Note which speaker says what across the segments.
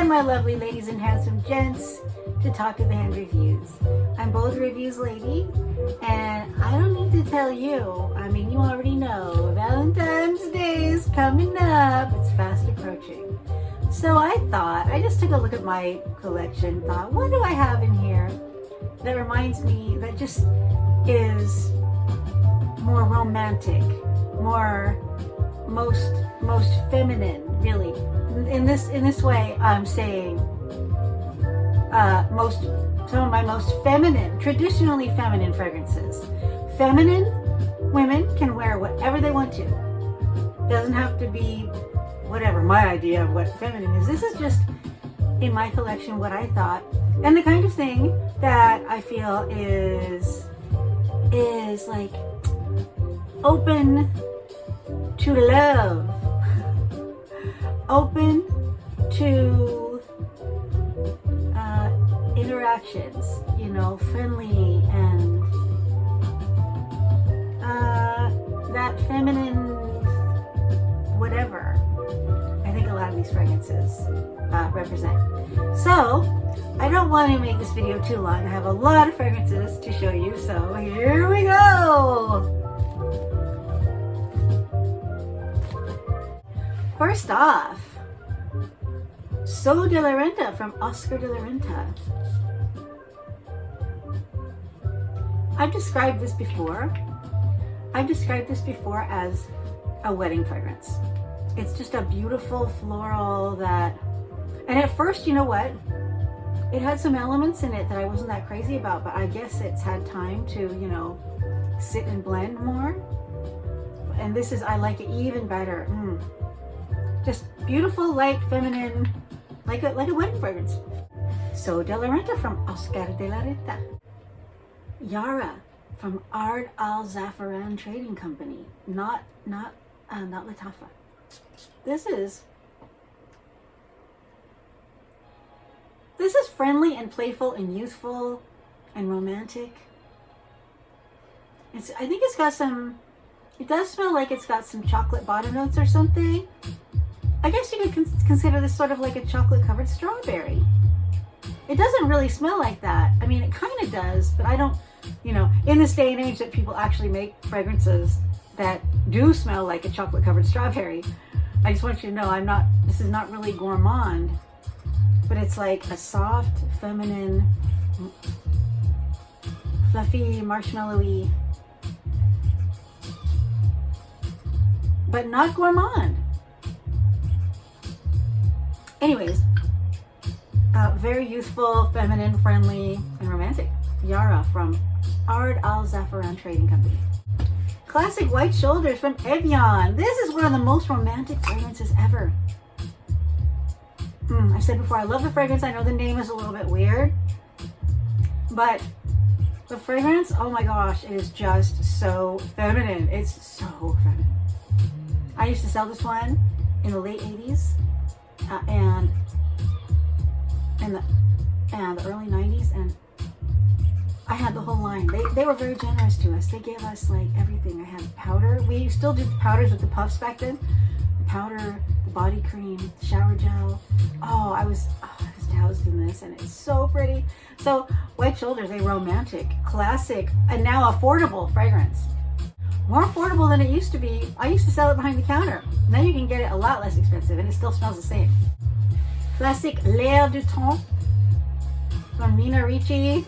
Speaker 1: my lovely ladies and handsome gents to talk to the hand reviews. I'm both reviews lady, and I don't need to tell you, I mean, you already know, Valentine's Day is coming up. It's fast approaching. So I just took a look at my collection, thought, what do I have in here that reminds me, that just is more romantic, most feminine, really. In this way, I'm saying some of my most feminine, traditionally feminine fragrances. Feminine women can wear whatever they want to. Doesn't have to be whatever my idea of what feminine is. This is just in my collection what I thought, and the kind of thing that I feel is like open to love, open to interactions, friendly, and that feminine whatever I think a lot of these fragrances represent. So I don't want to make this video too long. I have a lot of fragrances to show you, so here we go. First off, So de la Renta from Oscar de la Renta. I've described this before. As a wedding fragrance. It's just a beautiful floral that, and at first, you know what? It had some elements in it that I wasn't that crazy about, but I guess it's had time to, sit and blend more. And this is, I like it even better. Just beautiful, light, feminine, like a wedding fragrance. So de la Renta from Oscar de la Renta. Yara from Ard Al Zafaran Trading Company, not Lattafa. This is friendly and playful and youthful and romantic. I think it's got some. It does smell like it's got some chocolate bottom notes or something. I guess you could consider this sort of like a chocolate covered strawberry. It doesn't really smell like that. I mean, it kind of does, but I don't. In this day and age that people actually make fragrances that do smell like a chocolate covered strawberry, I just want you to know this is not really gourmand, but it's like a soft, feminine, fluffy, marshmallowy, but not gourmand. Anyways, very youthful, feminine, friendly, and romantic. Yara from Ard Al Zafaran Trading Company. Classic White Shoulders from Evyan. This is one of the most romantic fragrances ever. I said before, I love the fragrance. I know the name is a little bit weird, but the fragrance, oh my gosh, it is just so feminine. It's so feminine. I used to sell this one in the late 80s and the early 90s, and I had the whole line. They were very generous to us. They gave us like everything. I had powder. We still do powders with the puffs back then. The powder, the body cream, shower gel. I was doused in this, and it's so pretty. So White Shoulders, a romantic, classic, and now affordable fragrance. More affordable than it used to be. I used to sell it behind the counter. Now you can get it a lot less expensive, and it still smells the same. Classic L'air du Temps from Ricci.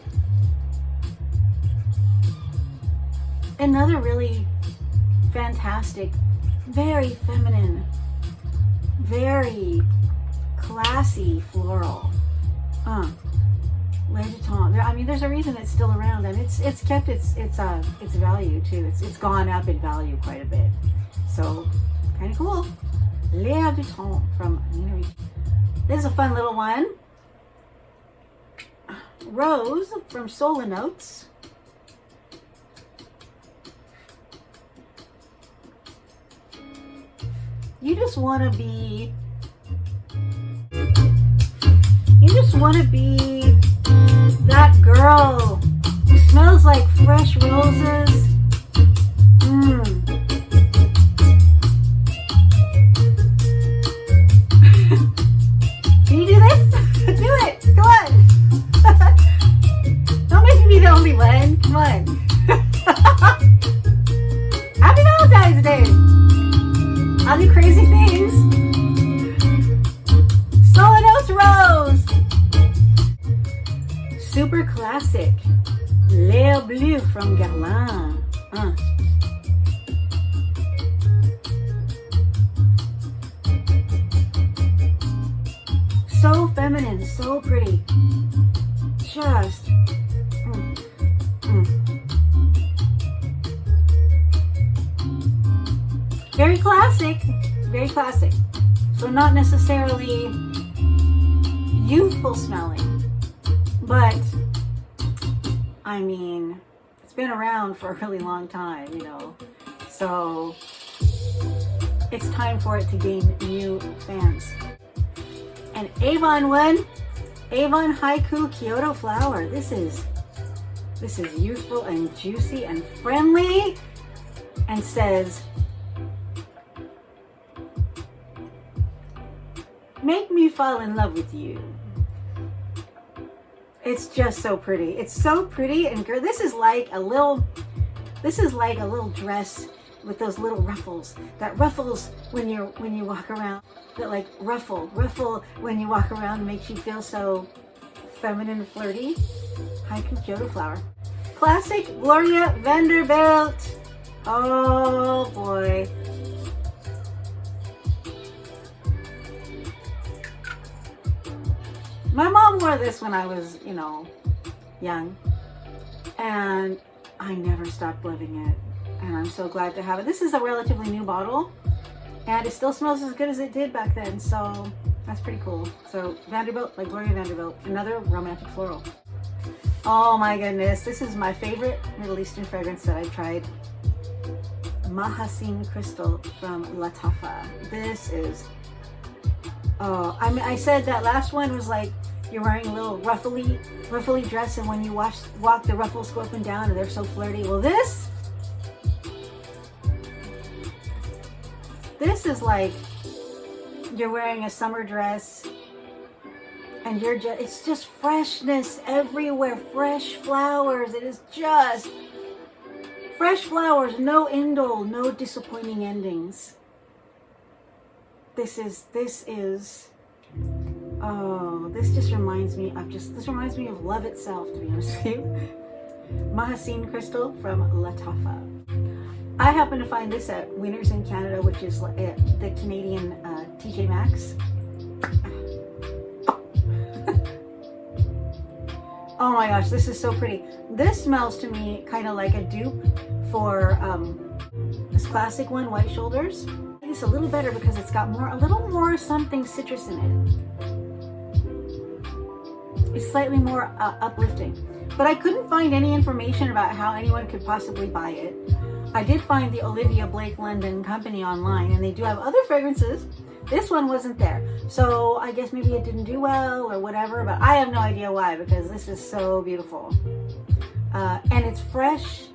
Speaker 1: Another really fantastic, very feminine, very classy floral. L'air du Temps. I mean, there's a reason it's still around, and it's kept its value too. It's gone up in value quite a bit. So kind of cool. L'air du Temps from Ricci. This is a fun little one. Rose from Solinotes. You just want to be that girl who smells like fresh roses. Can you do this? the only one? Come on. Happy Valentine's Day. I'll do crazy things. Solinotes Rose. Super classic. Bleue from Guerlain. So feminine, so pretty. Just. Very classic. Very classic. So not necessarily youthful smelling, but I mean, it's been around for a really long time, you know, so it's time for it to gain new fans. And Avon one, Avon Haiku Kyoto flower. This is youthful and juicy and friendly, and says, make me fall in love with you. It's just so pretty. It's so pretty, and this is like a little dress with those little ruffles that ruffles when you walk around. That like ruffle when you walk around and makes you feel so feminine and flirty. Haiku Kyoto flower. Classic Gloria Vanderbilt. Oh boy. My mom wore this when I was, you know, young, and I never stopped loving it, and I'm so glad to have it. This is a relatively new bottle, and it still smells as good as it did back then, so that's pretty cool. So Vanderbilt, like Gloria Vanderbilt, another romantic floral. Oh my goodness, this is my favorite Middle Eastern fragrance that I've tried. Mahasin Crystal from Lattafa. This is, oh, I mean, I said that last one was like you're wearing a little ruffly dress, and when you walk, the ruffles go up and down, and they're so flirty. Well, this is like you're wearing a summer dress, and it's just freshness everywhere, fresh flowers. It is just fresh flowers, no indole, no disappointing endings. This just reminds me of love itself, to be honest with you. Mahasin Crystal from Lattafa. I happen to find this at Winners in Canada, which is the Canadian TJ Maxx. Oh my gosh, this is so pretty. This smells to me kind of like a dupe for this classic one, White Shoulders. It's a little better because it's got a little more something citrus in it. It's slightly more uplifting, but I couldn't find any information about how anyone could possibly buy it. I did find the Olivia Blake London company online, and they do have other fragrances. This one wasn't there, so I guess maybe it didn't do well or whatever, but I have no idea why, because this is so beautiful. And it's fresh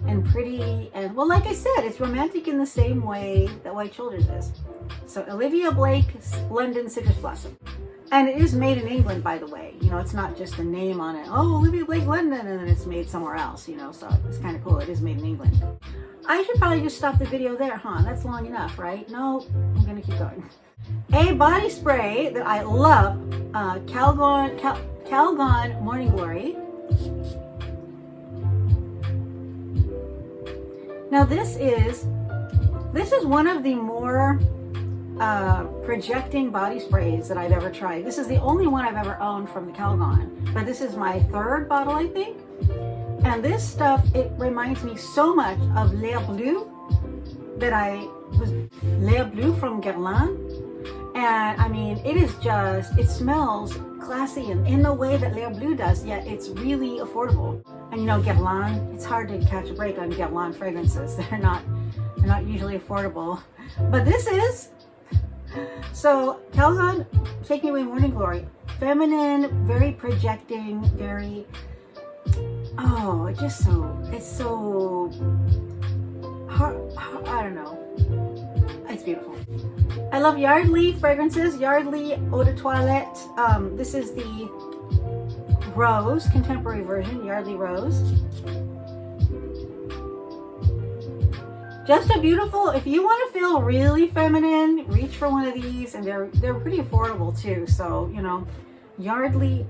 Speaker 1: and pretty, and well, like I said, it's romantic in the same way that White Shoulders is. So Olivia Blake London Citrus Blossom. And it is made in England, by the way. You know, it's not just a name on it. Oh, Olivia Blake London, and then it's made somewhere else, you know, so it's kind of cool. It is made in England. I should probably just stop the video there, huh? That's long enough, right? No, I'm gonna keep going. A body spray that I love, Calgon Morning Glory. Now this is one of the more projecting body sprays that I've ever tried. This is the only one I've ever owned from the Calgon, but this is my third bottle, I think. And this stuff, it reminds me so much of Bleue from Guerlain. And I mean, it smells classy in the way that Bleue does, yet it's really affordable. And you know, Guerlain, it's hard to catch a break on Guerlain fragrances. They're not usually affordable, but this is. So Calgon Take Me Away Morning Glory, feminine, very projecting, very, oh, it's so hard, I don't know, it's beautiful. I love Yardley fragrances, Yardley Eau de Toilette. This is the Rose, contemporary version, Yardley Rose. Just a beautiful, if you want to feel really feminine, reach for one of these, and they're pretty affordable too. So, you know, Yardley,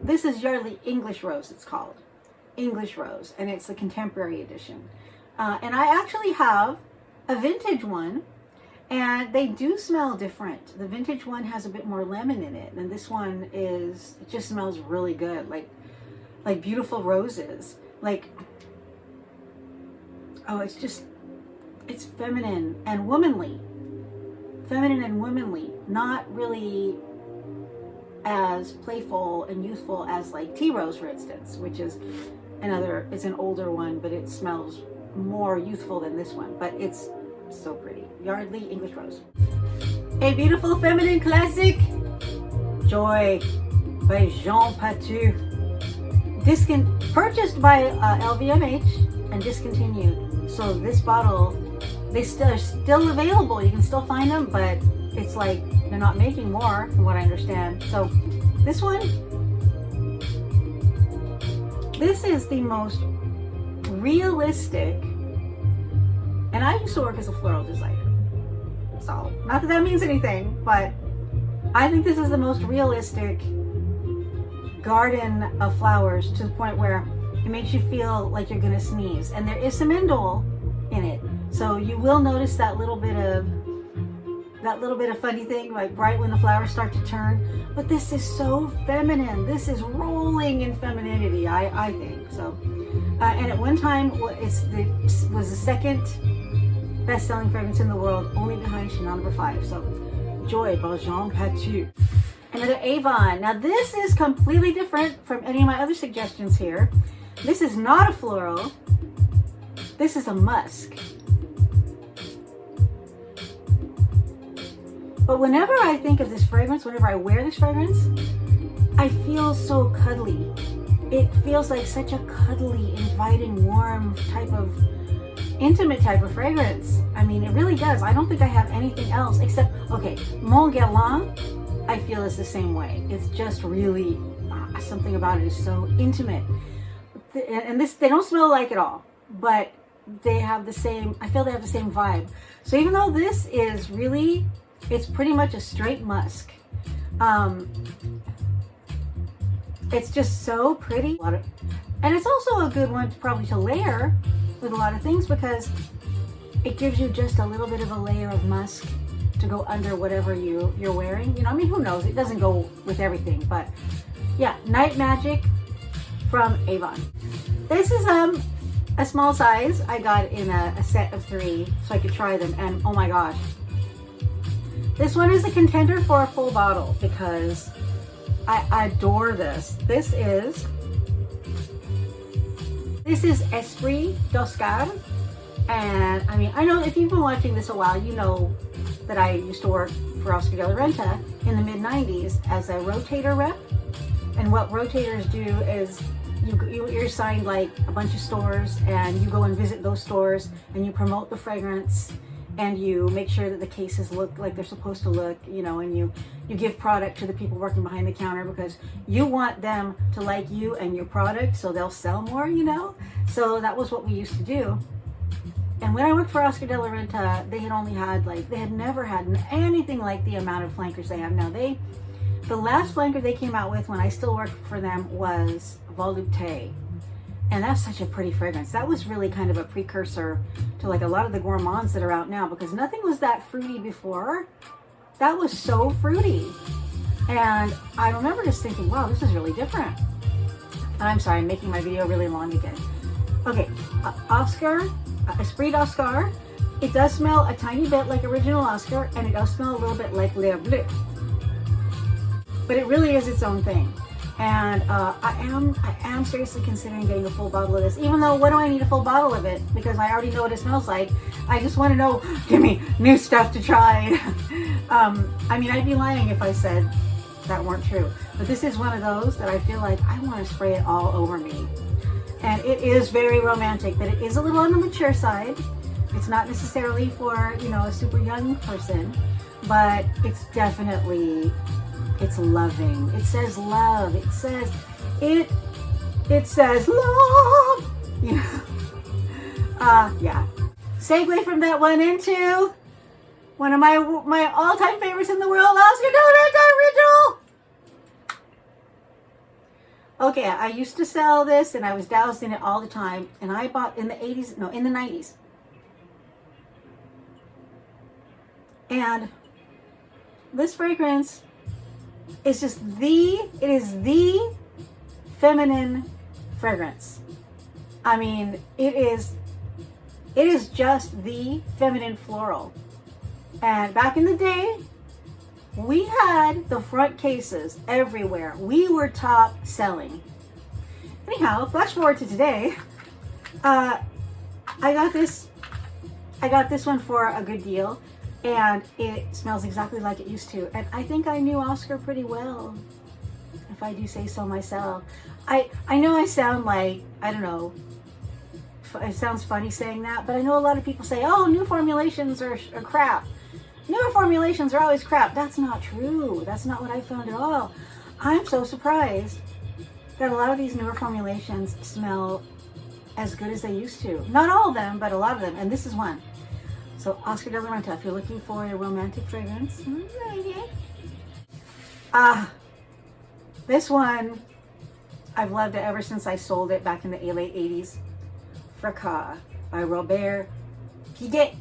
Speaker 1: this is Yardley English Rose, it's called. English Rose, and it's the contemporary edition. And I actually have a vintage one, and they do smell different. The vintage one has a bit more lemon in it, and this one is, it just smells really good, like beautiful roses. Like, oh, it's just, it's feminine and womanly. Feminine and womanly, not really as playful and youthful as like Tea Rose, for instance, which is another, it's an older one, but it smells more youthful than this one, but it's so pretty. Yardley English Rose. A beautiful feminine classic, Joy by Jean Patou. Purchased by LVMH and discontinued. So this bottle, they are still available. You can still find them, but it's like they're not making more, from what I understand. So this one, this is the most realistic, and I used to work as a floral designer. So not that that means anything, but I think this is the most realistic garden of flowers, to the point where it makes you feel like you're gonna sneeze. And there is some indole in it, so you will notice that little bit of funny thing, like right when the flowers start to turn. But this is so feminine. This is rolling in femininity, I think so. And at one time, was the second best-selling fragrance in the world, only behind Chanel No. 5. So Joy by Jean Patou. Another Avon. Now this is completely different from any of my other suggestions here. This is not a floral. This is a musk. But whenever I think of this fragrance, whenever I wear this fragrance, I feel so cuddly. It feels like such a cuddly, inviting, warm type of, intimate type of fragrance. I mean, it really does. I don't think I have anything else except, okay, Mon Guerlain, I feel is the same way. It's just really, something about it is so intimate. And this, they don't smell alike at all, but they have the same, I feel they have the same vibe. So even though this is really, it's pretty much a straight musk. It's just so pretty. And it's also a good one probably to layer with a lot of things, because it gives you just a little bit of a layer of musk to go under whatever you're wearing. You know, I mean, who knows? It doesn't go with everything, but yeah, Night Magic from Avon. This is a small size. I got in a set of 3 so I could try them, and oh my gosh. This one is a contender for a full bottle because I adore this. This is Esprit d'Oscar. And I mean, I know if you've been watching this a while, you know that I used to work for Oscar de la Renta in the mid-90s as a rotator rep. And what rotators do is you're assigned like a bunch of stores, and you go and visit those stores, and you promote the fragrance, and you make sure that the cases look like they're supposed to look, you know, and you give product to the people working behind the counter because you want them to like you and your product so they'll sell more, you know? So that was what we used to do. And when I worked for Oscar de la Renta, they had never had anything like the amount of flankers they have now. The last flanker they came out with when I still worked for them was Volupté. And that's such a pretty fragrance. That was really kind of a precursor to like a lot of the gourmands that are out now, because nothing was that fruity before. That was so fruity. And I remember just thinking, wow, this is really different. I'm sorry, I'm making my video really long again. Okay, Esprit d'Oscar. It does smell a tiny bit like original Oscar, and it does smell a little bit like Bleue. But it really is its own thing. And I am seriously considering getting a full bottle of this, even though what do I need a full bottle of it? Because I already know what it smells like. I just want to know, give me new stuff to try. I mean, I'd be lying if I said that weren't true. But this is one of those that I feel like I want to spray it all over me. And it is very romantic, but it is a little on the mature side. It's not necessarily for, you know, a super young person, but it's definitely It's loving. It says love. It says love. Yeah. Segue from that one into one of my all-time favorites in the world, Oscar de la Renta Original. Okay, I used to sell this and I was doused in it all the time, and I bought in the 90s. And this fragrance is just it is the feminine fragrance. I mean, it is just the feminine floral. And back in the day, we had the front cases everywhere. We were top selling. Anyhow, flash forward to today. I got this one for a good deal, and it smells exactly like it used to. And I think I knew Oscar pretty well, if I do say so myself. I know I sound like, I don't know, it sounds funny saying that, but I know a lot of people say, oh, new formulations are crap. Newer formulations are always crap. That's not true. That's not what I found at all. I'm so surprised that a lot of these newer formulations smell as good as they used to. Not all of them, but a lot of them. And this is one. So Oscar de la Renta, if you're looking for a romantic fragrance, this one, I've loved it ever since I sold it back in the late 80s. Fracas by Robert Piguet.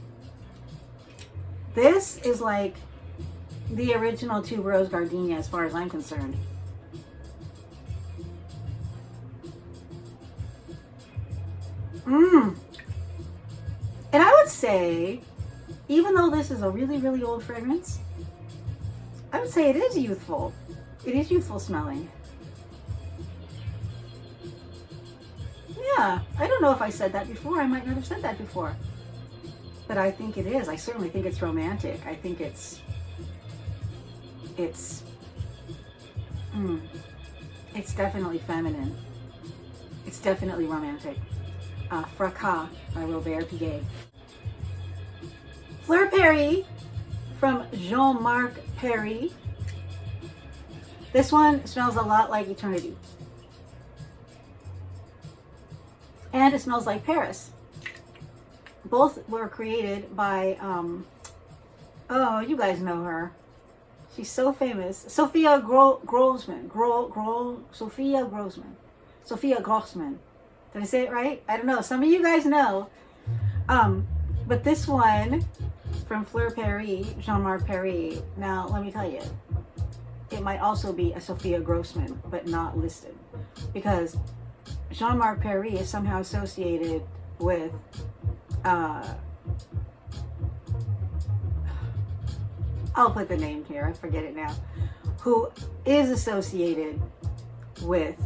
Speaker 1: This is like the original tuberose gardenia as far as I'm concerned. And I would say, even though this is a really, really old fragrance, I would say it is youthful. It is youthful smelling. Yeah, I don't know if I said that before. I might not have said that before. But I think it is. I certainly think it's romantic. I think it's definitely feminine. It's definitely romantic. Fracas by Robert Piguet. Fleur Perry from Jean Perry. This one smells a lot like eternity. And it smells like Paris. Both were created by, oh, you guys know her. She's so famous. Sophia Grossman. Sophia Grossman. Did I say it right? I don't know. Some of you guys know. But this one from Fleur Perry, Jean-Marc Perry. Now, let me tell you, it might also be a Sophia Grossman, but not listed. Because Jean-Marc Perry is somehow associated with I'll put the name here, I forget it now, who is associated with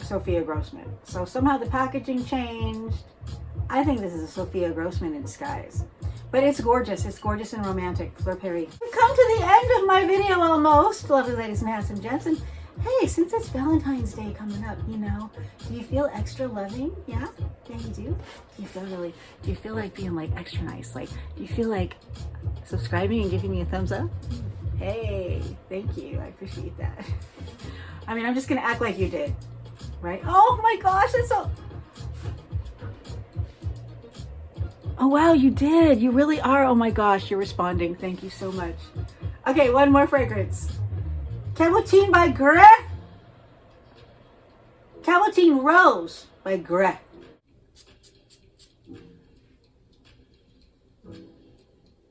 Speaker 1: Sophia Grossman. So somehow the packaging changed. I think this is a Sophia Grossman in disguise. But it's gorgeous. It's gorgeous and romantic. Fleur Perry. We've come to the end of my video almost, lovely ladies and handsome gents. And hey, since it's Valentine's Day coming up, you know, do you feel extra loving? Yeah? Yeah, you do? Do you feel like being like extra nice? Like, do you feel like subscribing and giving me a thumbs up? Hey, thank you. I appreciate that. I mean, I'm just going to act like you did, right? Oh my gosh, that's so... Oh wow, you did. You really are. Oh my gosh, you're responding. Thank you so much. Okay, one more fragrance. Cabotine by Gres. Solinotes Rose by Gres.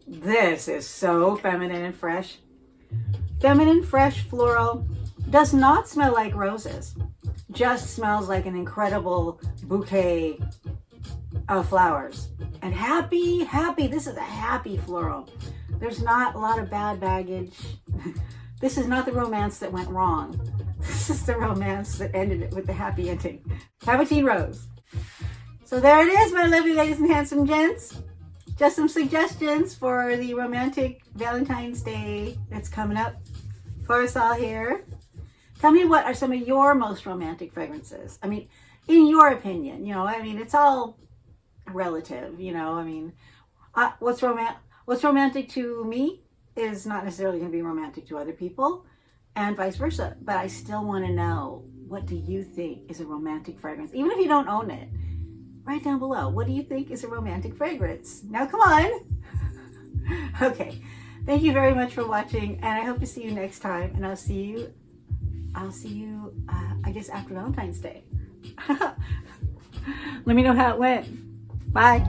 Speaker 1: This is so feminine and fresh. Feminine, fresh, floral. Does not smell like roses. Just smells like an incredible bouquet of flowers. And happy. This is a happy floral. There's not a lot of bad baggage. This is not the romance that went wrong. This is the romance that ended it with the happy ending. Cabotine Rose. So there it is, my lovely ladies and handsome gents. Just some suggestions for the romantic Valentine's Day that's coming up for us all here. Tell me, what are some of your most romantic fragrances? I mean, in your opinion, you know, I mean, it's all relative, you know, I mean, what's romantic to me is not necessarily going to be romantic to other people, and vice versa. But I still want to know, what do you think is a romantic fragrance? Even if you don't own it, write down below. What do you think is a romantic fragrance? Now, come on. Okay. Thank you very much for watching, and I hope to see you next time. And I'll see you, I guess, after Valentine's Day. Let me know how it went. Bye.